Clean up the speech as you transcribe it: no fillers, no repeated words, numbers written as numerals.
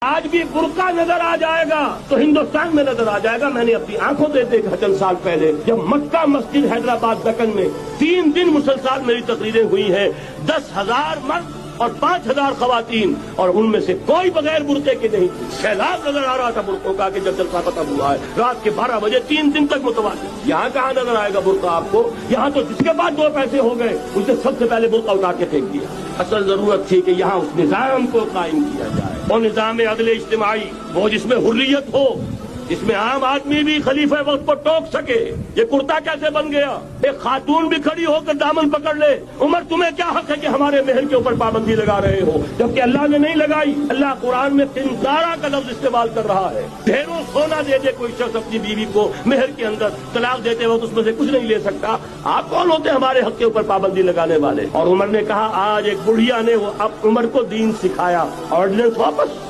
آج بھی برقع نظر آ جائے گا تو ہندوستان میں نظر آ جائے گا. میں نے اپنی آنکھوں سے دیکھا چند سال پہلے جب مکہ مسجد حیدرآباد دکن میں 3 دن مسلسل میری تقریریں ہوئی ہیں. 10,000 مرد اور 5,000 خواتین اور ان میں سے کوئی بغیر برقعے کے نہیں. سیلاب نظر آ رہا تھا برقعوں کا کہ جب جلسہ ختم ہوا ہے رات کے 12 بجے 3 دن تک متواضع. یہاں کہاں نظر آئے گا برقع آپ کو؟ یہاں تو جس کے بعد 2 پیسے ہو گئے اسے سب سے پہلے برقع اٹھا کے پھینک دیا. اصل ضرورت تھی کہ یہاں اس نظام کو قائم کیا جائے، وہ نظام عدل اجتماعی، وہ جس میں حریت ہو، جس میں عام آدمی بھی خلیفہ وقت کو ٹوک سکے. یہ کرتا کیسے بن گیا؟ ایک خاتون بھی کھڑی ہو کر دامن پکڑ لے، عمر تمہیں کیا حق ہے کہ ہمارے مہر کے اوپر پابندی لگا رہے ہو؟ جبکہ اللہ نے نہیں لگائی. اللہ قرآن میں قنطارہ کا لفظ استعمال کر رہا ہے. ڈھیروں سونا دے دے کوئی شخص اپنی بیوی کو مہر کے اندر، طلاق دیتے وقت اس میں سے کچھ نہیں لے سکتا. آپ کون ہوتے ہیں ہمارے حق کے اوپر پابندی لگانے والے؟ اور عمر نے کہا، آج ایک بڑھیا نے وہ اب عمر کو دین سکھایا. آرڈیننس واپس.